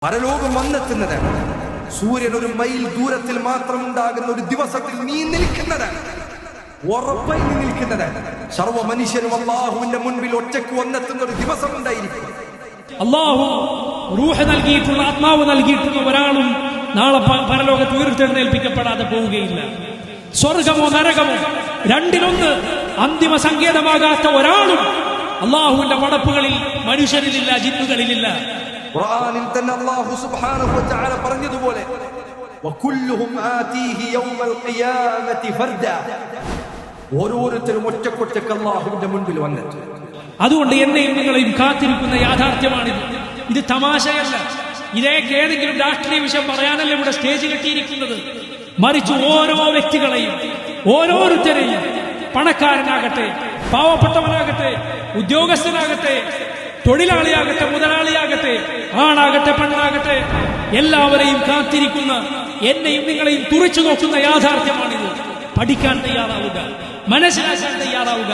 പരലോകം വന്നെത്തുന്നതാണ്. സൂര്യൻ ഒരു മൈൽ ദൂരത്തിൽ മാത്രം ഉണ്ടാകുന്ന ഒരു ദിവസത്തിൽ നീ നിൽക്കുന്നതാണ്, ഉറപ്പായി നീ നിൽക്കുന്നതാണ്. സർവ്വ മനുഷ്യരും അള്ളാഹുവിന്റെ മുൻപിൽ ഒറ്റയ്ക്ക് വന്നെത്തുന്ന ഒരു ദിവസം ഉണ്ടായിരിക്കും. അള്ളാഹു റൂഹ് നൽകിയിട്ടുള്ള, ആത്മാവ് നൽകിയിട്ടുള്ള ഒരാളും നാളെ പരലോകത്ത് ഉയർത്തെഴുന്നേൽപ്പിക്കപ്പെടാതെ പോവുകയില്ല. സ്വർഗമോ നരകമോ രണ്ടിലൊന്ന് അന്തിമ സങ്കേതമാകാത്ത ഒരാളും അള്ളാഹുവിന്റെ പടപ്പുകളിൽ മനുഷ്യരിലില്ല, ജിന്നുകളിലില്ല. ഖുർആനിൽ തന്നെ അല്ലാഹു സുബ്ഹാനഹു വ തആല പറഞ്ഞതുപോലെ വകുല്ലുഹും ആതീഹി യൗമൽ ഖിയാമത്തി ഫർദാ, ഓരോരുത്തരും ഒറ്റക്കൊറ്റക്ക് അല്ലാഹുവിന്റെ മുൻപിൽ വന്നെത്തും. അതുകൊണ്ട് എന്നെയും നിങ്ങളെയും കാത്തിരിക്കുന്ന യാഥാർത്ഥ്യമാണിത്. ഇത് തമാശയല്ല. ഇതേക്ക് ഏതെങ്കിലും രാഷ്ട്രീയ വിഷയം പറയാനല്ല ഇവിടെ സ്റ്റേജ് കെട്ടിയിരിക്കുന്നത്. മറിച്ച് ഓരോ വ്യക്തികളെയും, ഓരോരുത്തരെയും, പണക്കാരനാകട്ടെ, പാവപ്പെട്ടവനാകട്ടെ, ഉദ്യോഗസ്ഥനാകട്ടെ, തൊഴിലാളിയാകട്ടെ, മുതലാളിയാകട്ടെ, ആണാകട്ടെ, പെണ്ണാകട്ടെ, എല്ലാവരെയും കാത്തിരിക്കുന്ന, എന്നെയും നിങ്ങളെയും തുറച്ചു നോക്കുന്ന യാഥാർത്ഥ്യമാണിത്. പഠിക്കാൻ തയ്യാറാവുക, മനസ്സിലാക്കാൻ തയ്യാറാവുക.